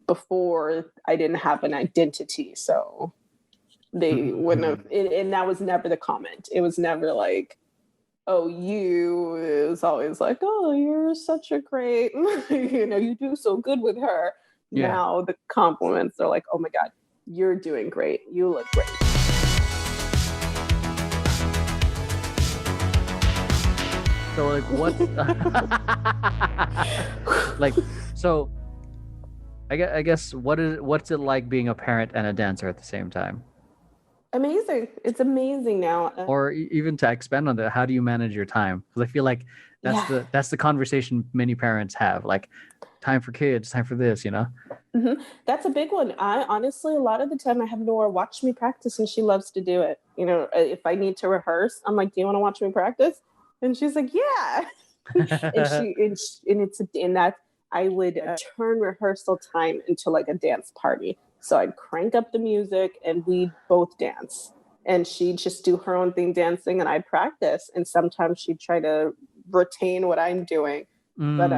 before I didn't have an identity. So they wouldn't have, and that was never the comment. It was never like, oh, you. It was always like, oh, you're such a great, you do so good with her. Yeah. Now the compliments are like, oh my God, you're doing great. You look great. So like what? So I guess what's it like being a parent and a dancer at the same time? Amazing. It's amazing now. Or even to expand on that, how do you manage your time? Because I feel like that's the conversation many parents have, like time for kids, time for this, Mm-hmm. That's a big one. I honestly, a lot of the time I have Nora watch me practice and she loves to do it. If I need to rehearse, I'm like, do you want to watch me practice? And she's like, yeah. I would turn rehearsal time into like a dance party. So I'd crank up the music and we'd both dance. And she'd just do her own thing dancing and I'd practice. And sometimes she'd try to retain what I'm doing. But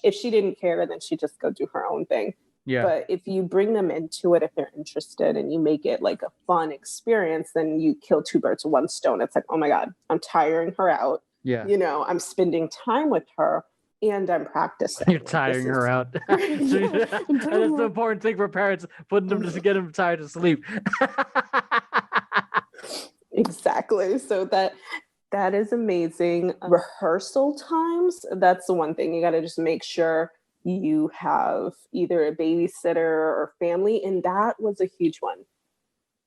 if she didn't care, then she'd just go do her own thing. Yeah. But if you bring them into it, if they're interested and you make it like a fun experience, then you kill two birds with one stone. It's like, oh my God, I'm tiring her out. Yeah. I'm spending time with her and I'm practicing. You're tiring her out. That's the important thing for parents, putting them to get them tired to sleep. Exactly. So that is amazing. Rehearsal times, that's the one thing. You got to just make sure you have either a babysitter or family. And that was a huge one.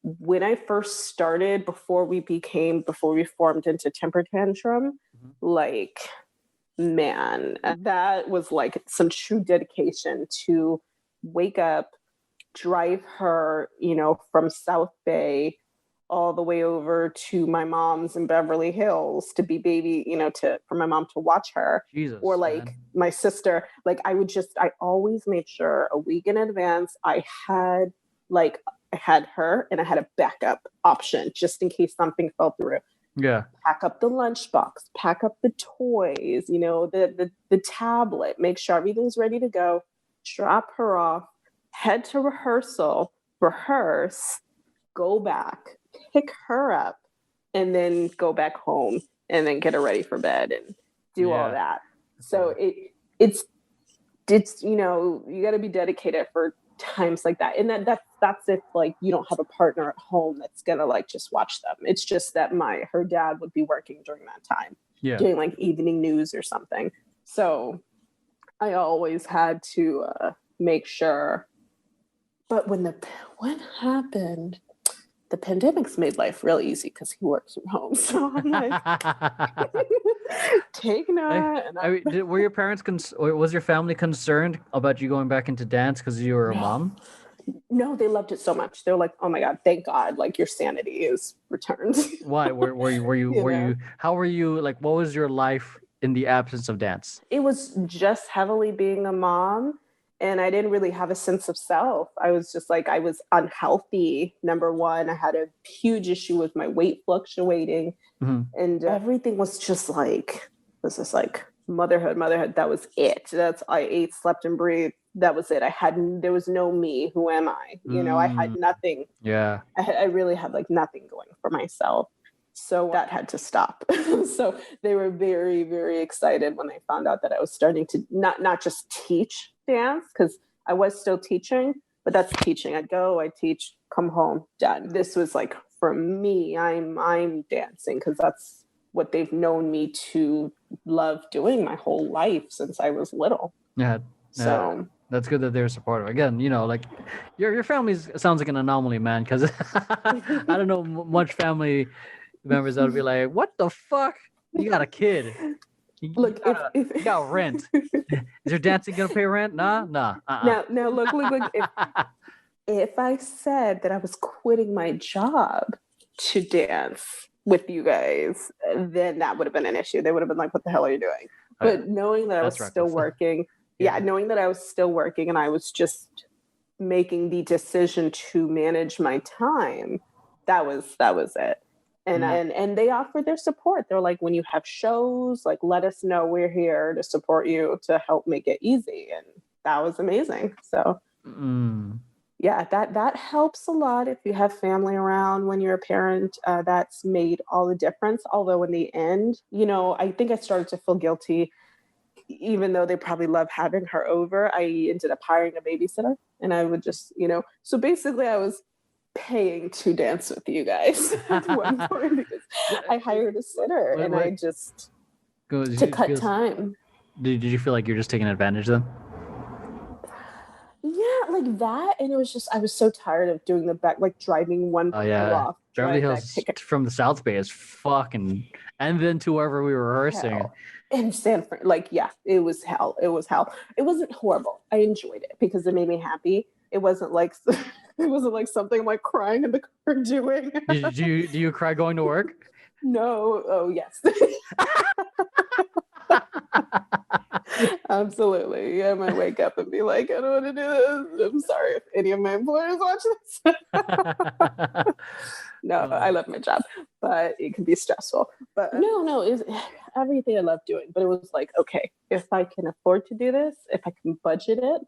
When I first started, before we formed into Temper Tantrum, like, man, that was like some true dedication to wake up, drive her, from South Bay all the way over to my mom's in Beverly Hills to be baby, for my mom to watch her. Jesus, or like man. My sister, like I always made sure a week in advance I had her and I had a backup option just in case something fell through. Yeah. Pack up the lunchbox, pack up the toys, the tablet, make sure everything's ready to go, drop her off, head to rehearsal, rehearse, go back, pick her up, and then go back home and then get her ready for bed and do all that. So it's you got to be dedicated for times like that. And that's if like you don't have a partner at home that's gonna like just watch them. It's just that her dad would be working during that time, doing like evening news or something. So I always had to make sure. But what happened? The pandemic's made life real easy because he works from home. So I'm like, take note. Were your parents was your family concerned about you going back into dance because you were a mom? No, they loved it so much. They're like, oh my God, thank God, like your sanity is returned. Why? Were you how were you, like, what was your life in the absence of dance? It was just heavily being a mom. And I didn't really have a sense of self. I was just like, I was unhealthy. Number one, I had a huge issue with my weight fluctuating. Mm-hmm. And everything was just like, motherhood. That was it. I ate, slept, and breathed. That was it. There was no me. Who am I? I had nothing. Yeah. I really had like nothing going for myself. So that had to stop. So they were very, very excited when they found out that I was starting to not just teach dance, because I was still teaching, but that's teaching. I'd go, I'd teach, come home, done. This was like, for me, I'm dancing because that's what they've known me to love doing my whole life since I was little. Yeah. So that's good that they're supportive. Again, like your family sounds like an anomaly, man, because I don't know much family members that would be like, what the fuck? You got a kid. Look, you got rent. Is your dancing gonna pay rent? Nah. Now, look. If I said that I was quitting my job to dance with you guys, then that would have been an issue. They would have been like, "What the hell are you doing?" But knowing that I was still working, knowing that I was still working, and I was just making the decision to manage my time, that was it. And they offered their support. They're like, when you have shows, like, let us know. We're here to support you, to help make it easy. And that was amazing. So Mm. Yeah, that helps a lot if you have family around when you're a parent. That's made all the difference. Although in the end, I think I started to feel guilty, even though they probably love having her over. I ended up hiring a babysitter, and I would just, so basically, I was paying to dance with you guys at one point because I hired a sitter, and I just to cut time. Did you feel like you're just taking advantage of them? Yeah, like that. And it was just, I was so tired of doing the back, like driving one Oh yeah, off, Beverly drive back, Hills pick from the South Bay is fucking, and then to wherever we were rehearsing. hell. In San Fran, like, yeah, it was hell. It was hell. It wasn't horrible. I enjoyed it because it made me happy. It wasn't like something I'm like crying in the car doing. Do you cry going to work? No. Oh yes. Absolutely. I might wake up and be like, I don't want to do this. I'm sorry if any of my employers watch this. No, I love my job, but it can be stressful. But no, it's everything I love doing. But it was like, okay, if I can afford to do this, if I can budget it,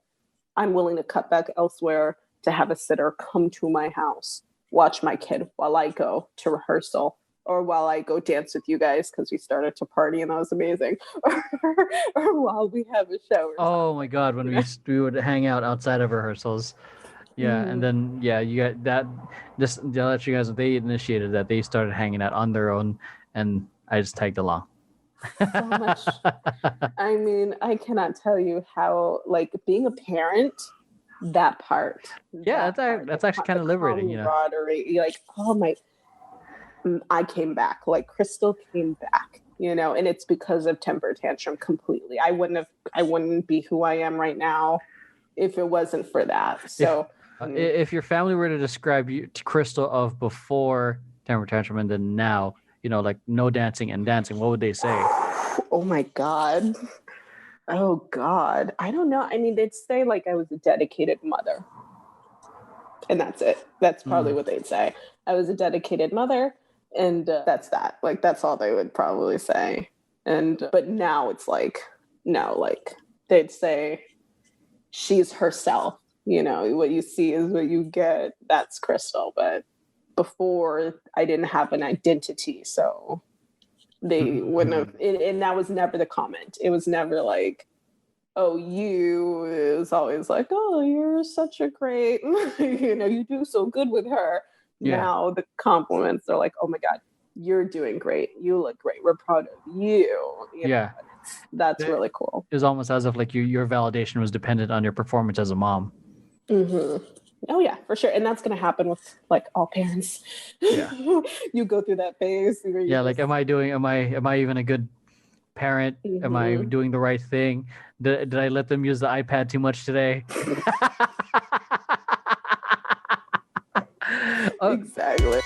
I'm willing to cut back elsewhere to have a sitter come to my house, watch my kid while I go to rehearsal, or while I go dance with you guys because we started to party and that was amazing, or while we have a show. Oh my God, when we would hang out outside of rehearsals. Yeah, and then you got that. Just to let you guys know, they initiated that. They started hanging out on their own, and I just tagged along. So much. I mean, I cannot tell you how, like, being a parent, that part. Yeah, that's actually kind of liberating, Like, oh my, I came back. Like, Krystle came back. And it's because of Temper Tantrum completely. I wouldn't be who I am right now if it wasn't for that. So. If your family were to describe you to Krystle of before Temper Tantrum and then now, like no dancing and dancing, what would they say? Oh my God. Oh God. I don't know. I mean, they'd say like I was a dedicated mother. And that's it. That's probably what they'd say. I was a dedicated mother, and that's that. Like, that's all they would probably say. But now it's like, no, like they'd say she's herself. What you see is what you get. That's Krystle. But before, I didn't have an identity. So they wouldn't have. And that was never the comment. It was never like, oh, you. It was always like, oh, you're such a great, you do so good with her. Yeah. Now the compliments are like, oh my God, you're doing great. You look great. We're proud of you. Yeah. That's really cool. It was almost as if like your validation was dependent on your performance as a mom. Mm-hmm. Oh yeah, for sure. And that's going to happen with like all parents. Yeah. You go through that phase. Yeah. Like, am I even a good parent? Mm-hmm. Am I doing the right thing? Did I let them use the iPad too much today? Exactly.